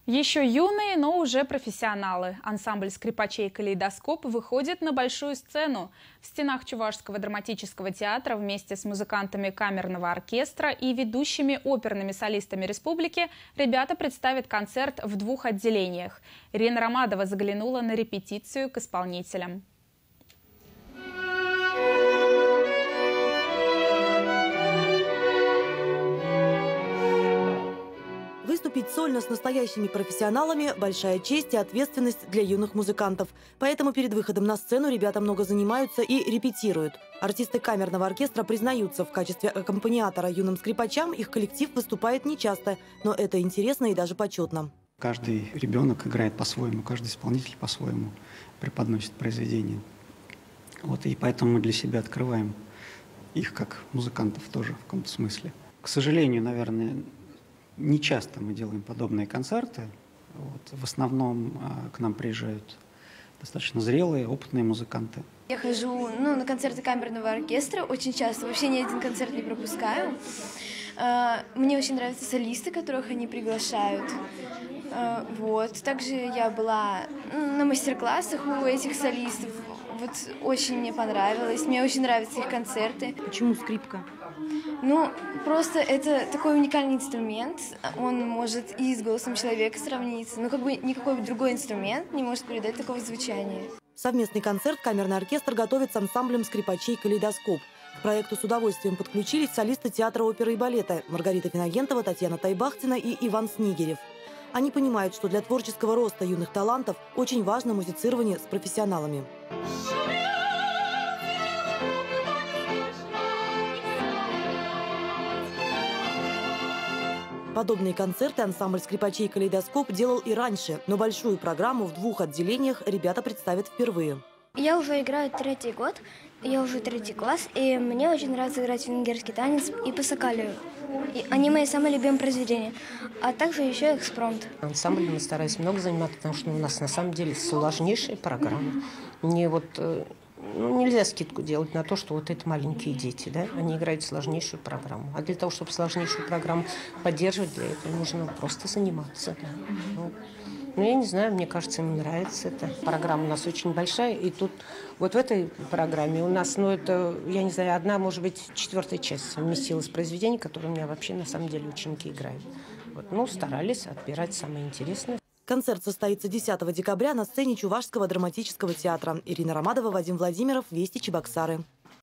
Еще юные, но уже профессионалы. Ансамбль скрипачей «Калейдоскоп» выходит на большую сцену. В стенах Чувашского драматического театра вместе с музыкантами камерного оркестра и ведущими оперными солистами республики ребята представят концерт в 2 отделениях. Ирина Ромадова заглянула на репетицию к исполнителям. Выступить сольно с настоящими профессионалами – большая честь и ответственность для юных музыкантов. Поэтому перед выходом на сцену ребята много занимаются и репетируют. Артисты камерного оркестра признаются, в качестве аккомпаниатора юным скрипачам их коллектив выступает нечасто, но это интересно и даже почетно. Каждый ребенок играет по-своему, каждый исполнитель по-своему преподносит произведение. И поэтому мы для себя открываем их как музыкантов тоже в каком-то смысле. К сожалению, наверное, не часто мы делаем подобные концерты. В основном к нам приезжают достаточно зрелые, опытные музыканты. Я хожу на концерты камерного оркестра очень часто, вообще ни один концерт не пропускаю. Мне очень нравятся солисты, которых они приглашают. Также я была на мастер-классах у этих солистов. Очень мне понравилось, мне очень нравятся их концерты. Почему скрипка? Просто это такой уникальный инструмент, он может и с голосом человека сравниться, но никакой другой инструмент не может передать такого звучания. Совместный концерт камерный оркестр готовит с ансамблем скрипачей «Калейдоскоп». К проекту с удовольствием подключились солисты театра оперы и балета Маргарита Финагентова, Татьяна Тайбахтина и Иван Снигирев. Они понимают, что для творческого роста юных талантов очень важно музицирование с профессионалами. Подобные концерты ансамбль скрипачей «Калейдоскоп» делал и раньше, но большую программу в 2 отделениях ребята представят впервые. Я уже играю 3-й год, я уже 3-й класс, и мне очень нравится играть венгерский танец и пасакалию. Они мои самые любимые произведения, а также еще экспромт. Ансамблем мы старались много заниматься, потому что у нас на самом деле сложнейшая программа. Нельзя скидку делать на то, что это маленькие дети, да? Они играют сложнейшую программу. А для того, чтобы сложнейшую программу поддерживать, для этого нужно просто заниматься. Да? Я не знаю, мне кажется, им нравится это. Программа у нас очень большая, и тут в этой программе у нас, я не знаю, одна, может быть, 4-я часть вместилась произведений, которые у меня вообще на самом деле ученики играют. Старались отбирать самое интересное. Концерт состоится 10 декабря на сцене Чувашского драматического театра. Ирина Ромадова, Вадим Владимиров, Вести, Чебоксары.